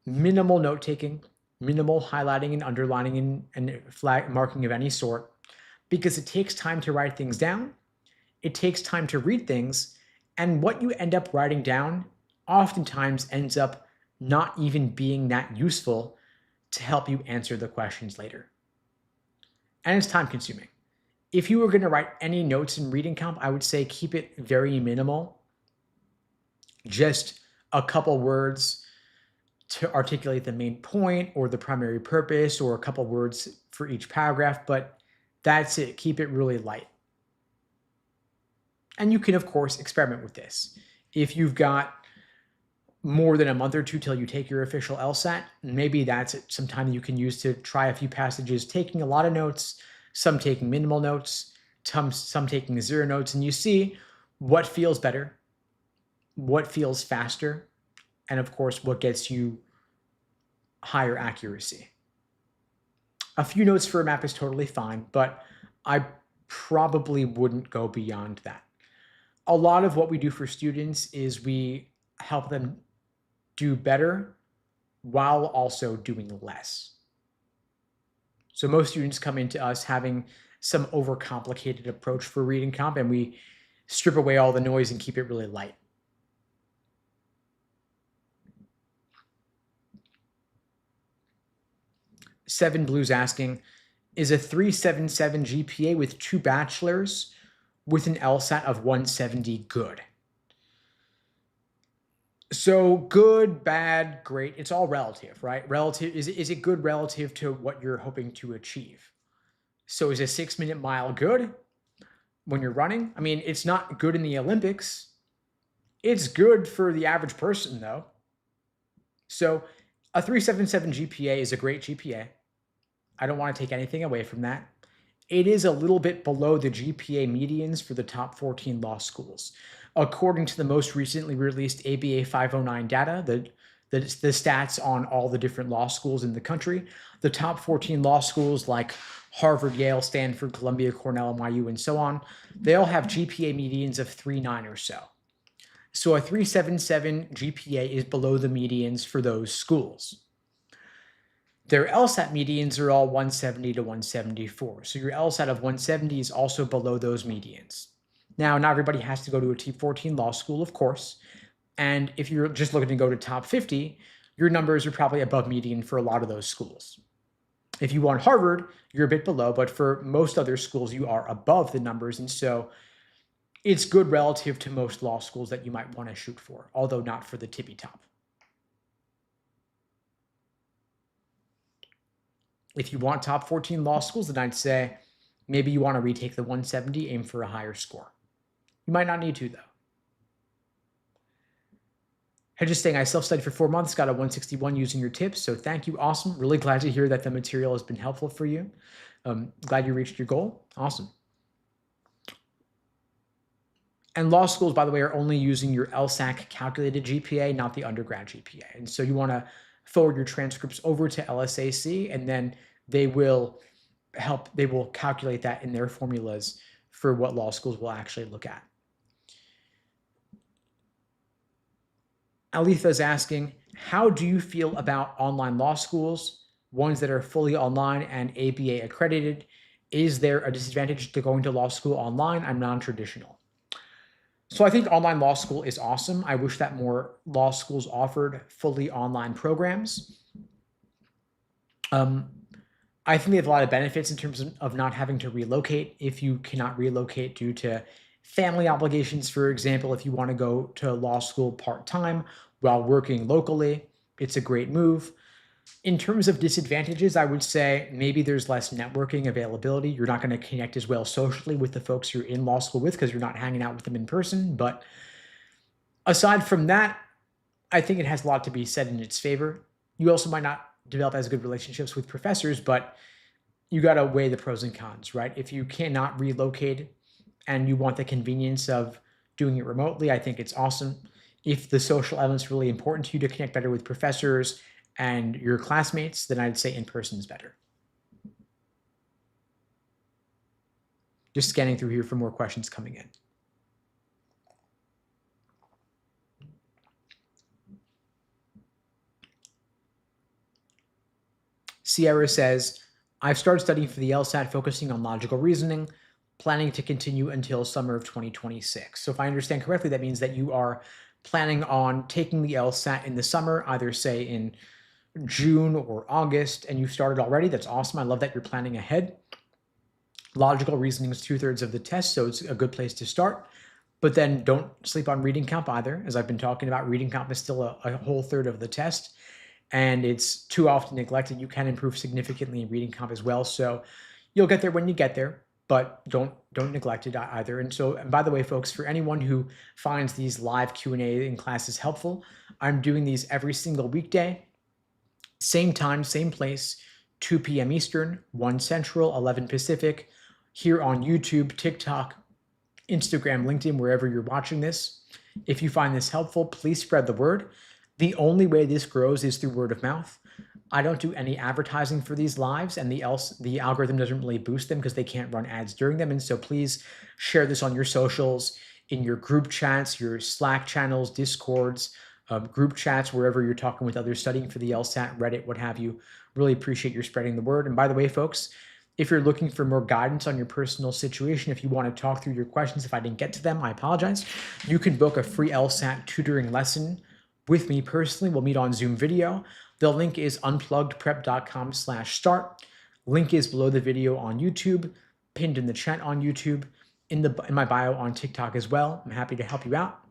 minimal note taking, minimal highlighting and underlining and flag marking of any sort, because it takes time to write things down. It takes time to read things, and what you end up writing down oftentimes ends up not even being that useful to help you answer the questions later. And it's time consuming. If you were going to write any notes in reading comp, I would say keep it very minimal. Just a couple words to articulate the main point or the primary purpose, or a couple words for each paragraph, but that's it. Keep it really light. And you can, of course, experiment with this. If you've got more than a month or two till you take your official LSAT, maybe that's some time you can use to try a few passages, taking a lot of notes, some taking minimal notes, some taking 0 notes, and you see what feels better, what feels faster, and of course, what gets you higher accuracy. A few notes for a map is totally fine, but I probably wouldn't go beyond that. A lot of what we do for students is we help them do better while also doing less. So most students come into us having some overcomplicated approach for reading comp, and we strip away all the noise and keep it really light. Seven Blues asking, is a 377 GPA with 2 bachelors with an LSAT of 170 good? So good, bad, great, it's all relative, right? Relative, is it good relative to what you're hoping to achieve? So is a 6-minute mile good when you're running? I mean, it's not good in the Olympics. It's good for the average person though. So a 377 GPA is a great GPA. I don't want to take anything away from that. It is a little bit below the GPA medians for the top 14 law schools. According to the most recently released ABA 509 data, the stats on all the different law schools in the country, the top 14 law schools like Harvard, Yale, Stanford, Columbia, Cornell, NYU, and so on, they all have GPA medians of 3.9 or so. So a 377 GPA is below the medians for those schools. Their LSAT medians are all 170 to 174. So your LSAT of 170 is also below those medians. Now, not everybody has to go to a T14 law school, of course. And if you're just looking to go to top 50, your numbers are probably above median for a lot of those schools. If you want Harvard, you're a bit below, but for most other schools, you are above the numbers. And so it's good relative to most law schools that you might want to shoot for, although not for the tippy top. If you want top 14 law schools, then I'd say maybe you want to retake the 170, aim for a higher score. You might not need to, though. Just saying, I self-studied for 4 months, got a 161 using your tips. So thank you. Awesome. Really glad to hear that the material has been helpful for you. Glad you reached your goal. Awesome. And law schools, by the way, are only using your LSAC calculated GPA, not the undergrad GPA. And so you want to forward your transcripts over to LSAC, and then they will calculate that in their formulas for what law schools will actually look at. Alitha is asking, how do you feel about online law schools, ones that are fully online and ABA accredited? Is there a disadvantage to going to law school online? I'm non-traditional. So I think online law school is awesome. I wish that more law schools offered fully online programs. I think they have a lot of benefits in terms of not having to relocate. If you cannot relocate due to family obligations, for example, if you want to go to law school part-time while working locally, it's a great move. In terms of disadvantages, I would say maybe there's less networking availability. You're not going to connect as well socially with the folks you're in law school with because you're not hanging out with them in person. But aside from that, I think it has a lot to be said in its favor. You also might not develop as good relationships with professors, but you got to weigh the pros and cons, right? If you cannot relocate and you want the convenience of doing it remotely, I think it's awesome. If the social element's really important to you to connect better with professors and your classmates, then I'd say in person is better. Just scanning through here for more questions coming in. Sierra says, I've started studying for the LSAT, focusing on logical reasoning, planning to continue until summer of 2026. So if I understand correctly, that means that you are planning on taking the LSAT in the summer, either say in June or August, and you've started already. That's awesome. I love that you're planning ahead. Logical reasoning is 2/3 of the test, so it's a good place to start. But then don't sleep on reading comp either. As I've been talking about, reading comp is still a whole third of the test, and it's too often neglected. You can improve significantly in reading comp as well. So you'll get there when you get there, but don't neglect it either. And so, and by the way, folks, for anyone who finds these live Q&A in classes helpful, I'm doing these every single weekday. Same time, same place, 2 p.m. Eastern, 1 Central, 11 Pacific, here on YouTube, TikTok, Instagram, LinkedIn, wherever you're watching this. If you find this helpful, please spread the word. The only way this grows is through word of mouth. I don't do any advertising for these lives, and the algorithm doesn't really boost them because they can't run ads during them. And so please share this on your socials, in your group chats, your Slack channels, Discords, group chats, wherever you're talking with others studying for the LSAT, Reddit, what have you. Really appreciate your spreading the word. And by the way, folks, if you're looking for more guidance on your personal situation, if you want to talk through your questions, if I didn't get to them, I apologize. You can book a free LSAT tutoring lesson with me personally. We'll meet on Zoom video. The link is unpluggedprep.com/start. Link is below the video on YouTube, pinned in the chat on YouTube, in my bio on TikTok as well. I'm happy to help you out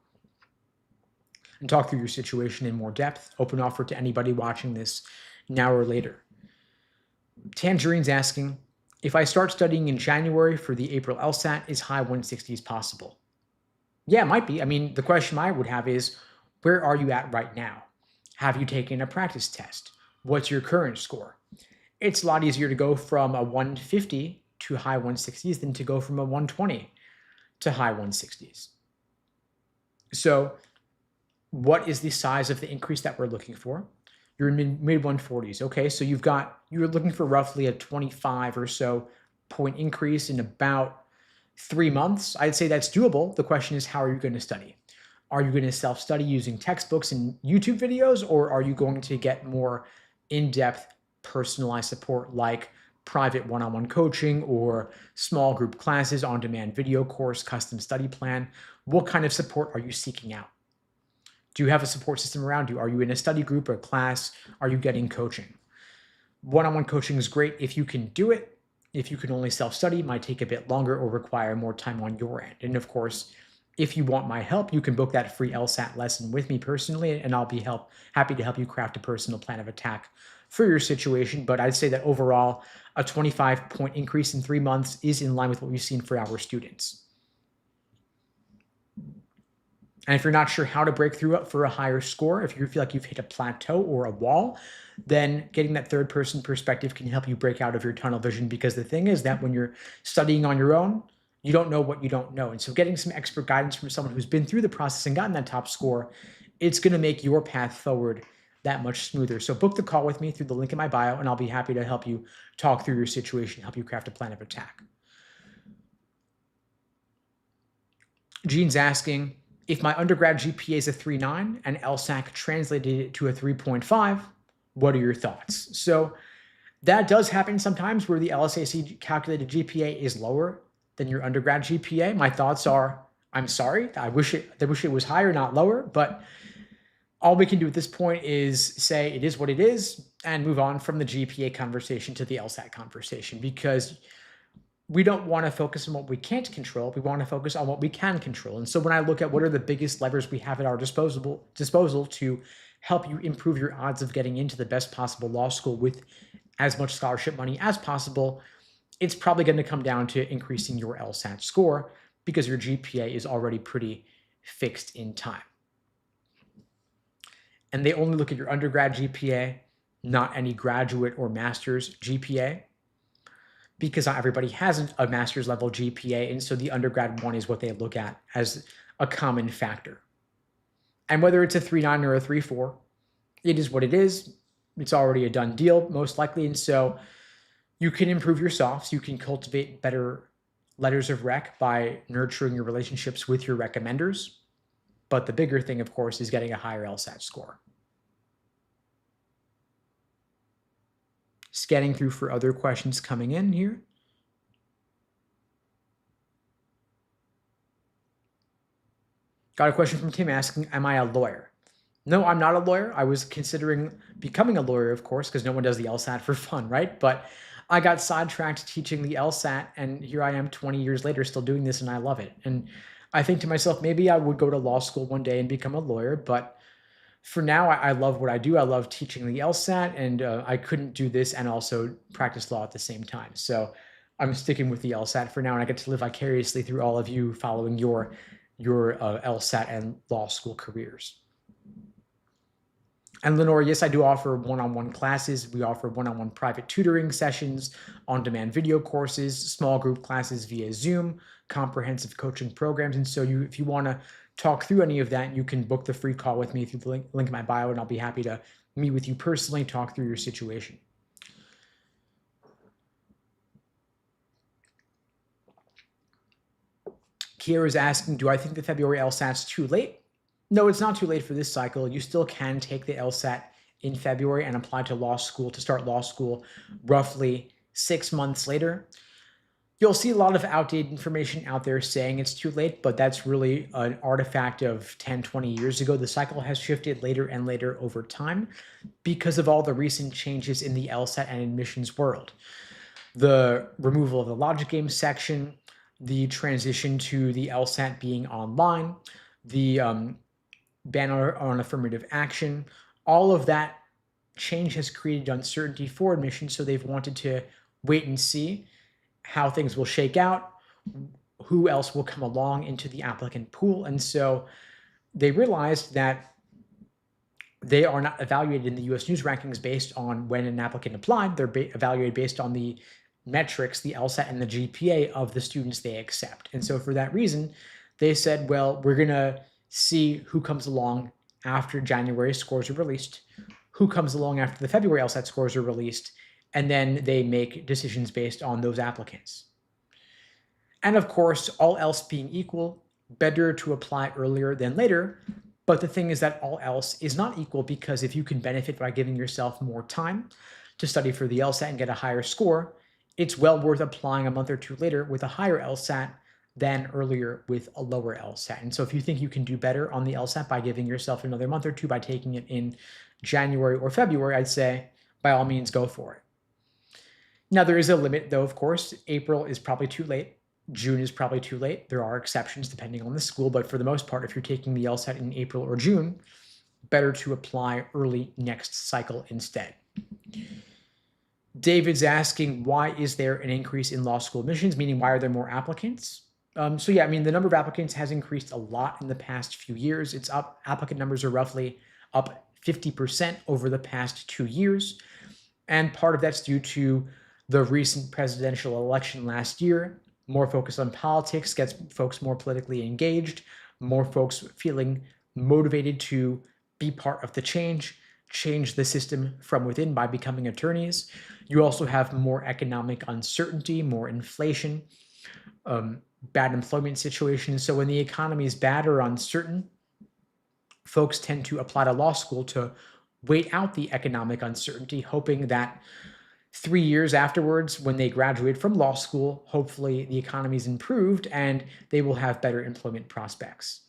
and talk through your situation in more depth. Open offer to anybody watching this now or later. Tangerine's asking, if I start studying in January for the April LSAT, is high 160s possible? Yeah, it might be. I mean, the question I would have is, where are you at right now? Have you taken a practice test? What's your current score? It's a lot easier to go from a 150 to high 160s than to go from a 120 to high 160s. So what is the size of the increase that we're looking for? You're in mid 140s. Okay, so you're looking for roughly a 25 or so point increase in about 3 months. I'd say that's doable. The question is, how are you going to study? Are you going to self-study using textbooks and YouTube videos, or are you going to get more in-depth personalized support like private one-on-one coaching or small group classes, on-demand video course, custom study plan? What kind of support are you seeking out? Do you have a support system around you? Are you in a study group or class? Are you getting coaching? One-on-one coaching is great if you can do it. If you can only self-study, it might take a bit longer or require more time on your end. And of course, if you want my help, you can book that free LSAT lesson with me personally, and I'll be happy to help you craft a personal plan of attack for your situation. But I'd say that overall, a 25-point increase in 3 months is in line with what we've seen for our students. And if you're not sure how to break through for a higher score, if you feel like you've hit a plateau or a wall, then getting that third person perspective can help you break out of your tunnel vision, because the thing is that when you're studying on your own, you don't know what you don't know. And so getting some expert guidance from someone who's been through the process and gotten that top score, it's going to make your path forward that much smoother. So book the call with me through the link in my bio, and I'll be happy to help you talk through your situation, help you craft a plan of attack. Gene's asking, if my undergrad GPA is a 3.9 and LSAT translated it to a 3.5, what are your thoughts? So that does happen sometimes where the LSAC calculated GPA is lower than your undergrad GPA. My thoughts are, I'm sorry. I wish it was higher, not lower, but all we can do at this point is say it is what it is and move on from the GPA conversation to the LSAT conversation, because we don't want to focus on what we can't control. We want to focus on what we can control. And so when I look at what are the biggest levers we have at our disposal to help you improve your odds of getting into the best possible law school with as much scholarship money as possible, it's probably going to come down to increasing your LSAT score, because your GPA is already pretty fixed in time. And they only look at your undergrad GPA, not any graduate or master's GPA, because not everybody has a master's level GPA. And so the undergrad one is what they look at as a common factor. And whether it's a 3.9 or a 3.4, it is what it is. It's already a done deal, most likely. And so you can improve your softs. You can cultivate better letters of rec by nurturing your relationships with your recommenders. But the bigger thing, of course, is getting a higher LSAT score. Scanning through for other questions coming in here. Got a question from Tim asking, am I a lawyer? No, I'm not a lawyer. I was considering becoming a lawyer, of course, because no one does the LSAT for fun, right? But I got sidetracked teaching the LSAT, and here I am 20 years later still doing this, and I love it. And I think to myself, maybe I would go to law school one day and become a lawyer, but for now, I love what I do. I love teaching the LSAT, and I couldn't do this and also practice law at the same time. So I'm sticking with the LSAT for now, and I get to live vicariously through all of you following your LSAT and law school careers. And Lenore, yes, I do offer one-on-one classes. We offer one-on-one private tutoring sessions, on-demand video courses, small group classes via Zoom, comprehensive coaching programs. And so if you want to talk through any of that, you can book the free call with me through the link in my bio, and I'll be happy to meet with you personally, talk through your situation. Kiera is asking, do I think the February LSAT's too late? No, it's not too late for this cycle. You still can take the LSAT in February and apply to law school, to start law school roughly 6 months later. You'll see a lot of outdated information out there saying it's too late, but that's really an artifact of 10, 20 years ago. The cycle has shifted later and later over time because of all the recent changes in the LSAT and admissions world. The removal of the logic game section, the transition to the LSAT being online, the ban on affirmative action, all of that change has created uncertainty for admission, so they've wanted to wait and see how things will shake out, who else will come along into the applicant pool. And so they realized that they are not evaluated in the US News rankings based on when an applicant applied. They're evaluated based on the metrics, the LSAT and the GPA of the students they accept. And so for that reason, they said, well, we're going to see who comes along after January scores are released, who comes along after the February LSAT scores are released, and then they make decisions based on those applicants. And of course, all else being equal, better to apply earlier than later. But the thing is that all else is not equal, because if you can benefit by giving yourself more time to study for the LSAT and get a higher score, it's well worth applying a month or two later with a higher LSAT than earlier with a lower LSAT. And so if you think you can do better on the LSAT by giving yourself another month or two by taking it in January or February, I'd say by all means go for it. Now there is a limit though, of course. April is probably too late. June is probably too late. There are exceptions depending on the school, but for the most part, if you're taking the LSAT in April or June, better to apply early next cycle instead. David's asking, why is there an increase in law school admissions? Meaning, why are there more applicants? So yeah, I mean, the number of applicants has increased a lot in the past few years. It's up, applicant numbers are roughly up 50% over the past 2 years. And part of that's due to the recent presidential election last year. More focus on politics gets folks more politically engaged, more folks feeling motivated to be part of the change the system from within by becoming attorneys. You also have more economic uncertainty, more inflation, bad employment situation. So when the economy is bad or uncertain, folks tend to apply to law school to wait out the economic uncertainty, hoping that 3 years afterwards, when they graduate from law school, hopefully the economy's improved and they will have better employment prospects.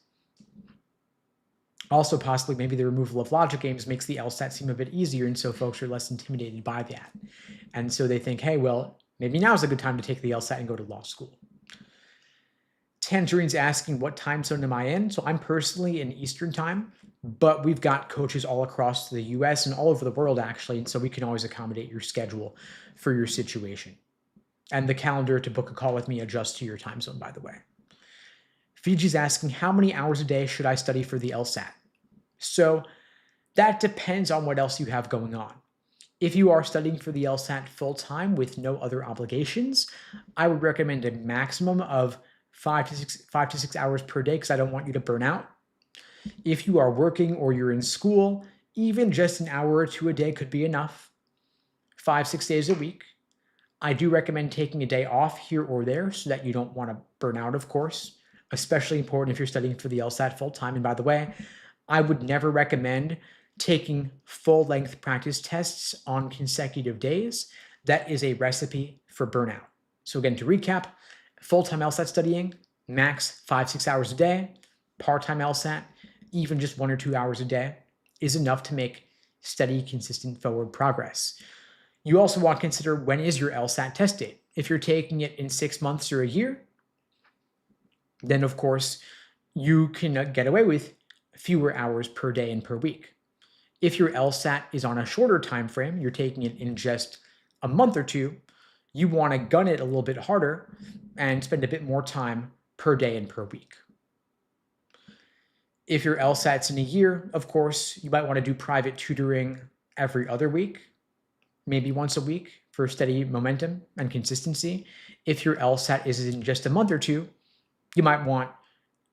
Also, possibly maybe the removal of logic games makes the LSAT seem a bit easier, and so folks are less intimidated by that. And so they think, hey, well, maybe now's a good time to take the LSAT and go to law school. Tangerine's asking, what time zone am I in? So I'm personally in Eastern time, but we've got coaches all across the US and all over the world, actually. And so we can always accommodate your schedule for your situation. And the calendar to book a call with me adjusts to your time zone, by the way. Fiji's asking, how many hours a day should I study for the LSAT? So that depends on what else you have going on. If you are studying for the LSAT full-time with no other obligations, I would recommend a maximum of 5 to 6 hours per day, because I don't want you to burn out. If you are working or you're in school, even just an hour or two a day could be enough. 5-6 days a week. I do recommend taking a day off here or there so that you don't want to burn out, of course. Especially important if you're studying for the LSAT full-time. And by the way, I would never recommend taking full-length practice tests on consecutive days. That is a recipe for burnout. So again, to recap, full-time LSAT studying, max 5-6 hours a day. Part-time LSAT, even just 1 or 2 hours a day, is enough to make steady, consistent forward progress. You also want to consider, when is your LSAT test date? If you're taking it in 6 months or a year, then of course you can get away with fewer hours per day and per week. If your LSAT is on a shorter time frame, you're taking it in just a month or two, you want to gun it a little bit harder and spend a bit more time per day and per week. If your LSAT's in a year, of course, you might want to do private tutoring every other week, maybe once a week, for steady momentum and consistency. If your LSAT is in just a month or two, you might want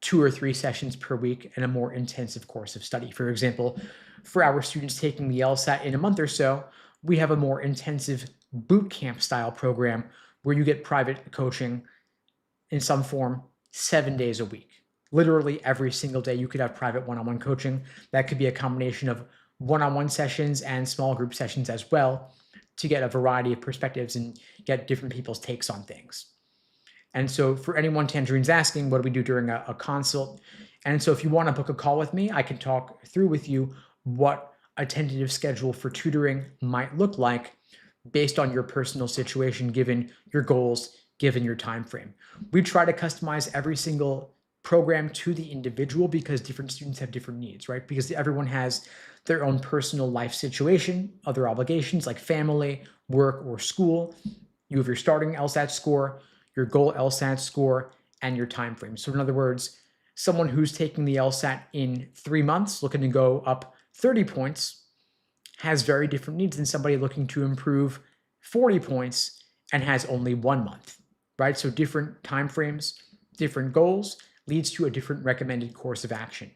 2 or 3 sessions per week and a more intensive course of study. For example, for our students taking the LSAT in a month or so, we have a more intensive boot camp style program where you get private coaching in some form 7 days a week. Literally every single day you could have private one-on-one coaching. That could be a combination of one-on-one sessions and small group sessions as well, to get a variety of perspectives and get different people's takes on things. And so for anyone Tangerine's asking, what do we do during a consult? And so if you want to book a call with me, I can talk through with you what a tentative schedule for tutoring might look like based on your personal situation, given your goals, given your time frame. We try to customize every single program to the individual because different students have different needs, right? Because everyone has their own personal life situation, other obligations like family, work, or school. You have your starting LSAT score, your goal LSAT score, and your time frame. So in other words, someone who's taking the LSAT in 3 months, looking to go up 30 points, has very different needs than somebody looking to improve 40 points and has only 1 month, right? So different time frames, different goals leads to a different recommended course of action.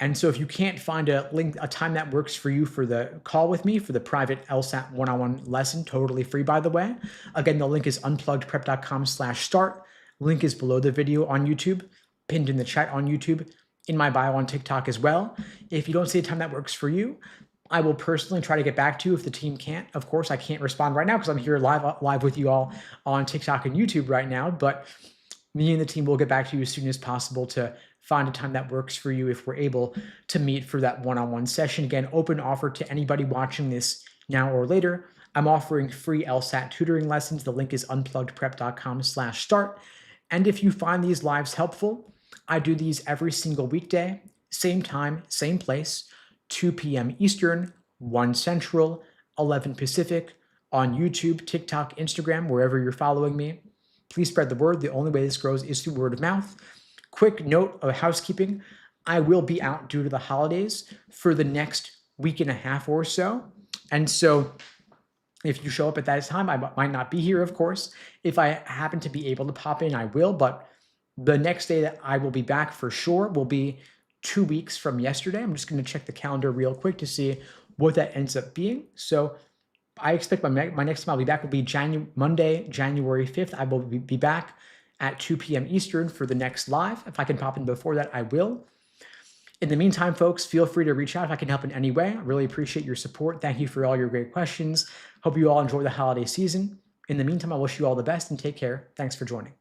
And so if you can't find a time that works for you for the call with me, for the private LSAT one-on-one lesson, totally free, by the way. Again, the link is unpluggedprep.com/start. Link is below the video on YouTube, pinned in the chat on YouTube, in my bio on TikTok as well. If you don't see a time that works for you, I will personally try to get back to you if the team can't. Of course, I can't respond right now because I'm here live with you all on TikTok and YouTube right now, but me and the team will get back to you as soon as possible to find a time that works for you if we're able to meet for that one-on-one session. Again, open offer to anybody watching this now or later. I'm offering free LSAT tutoring lessons. The link is unpluggedprep.com/start. And if you find these lives helpful, I do these every single weekday, same time, same place, 2 p.m. Eastern, 1 Central, 11 Pacific, on YouTube, TikTok, Instagram, wherever you're following me. Please spread the word. The only way this grows is through word of mouth. Quick note of housekeeping. I will be out due to the holidays for the next week and a half or so. And so if you show up at that time, I might not be here, of course. If I happen to be able to pop in, I will. But the next day that I will be back for sure will be 2 weeks from yesterday. I'm just going to check the calendar real quick to see what that ends up being. So I expect my next time I'll be back will be Monday, January 5th. I will be back at 2 p.m. Eastern for the next live. If I can pop in before that, I will. In the meantime, folks, feel free to reach out if I can help in any way. I really appreciate your support. Thank you for all your great questions. Hope you all enjoy the holiday season. In the meantime, I wish you all the best and take care. Thanks for joining.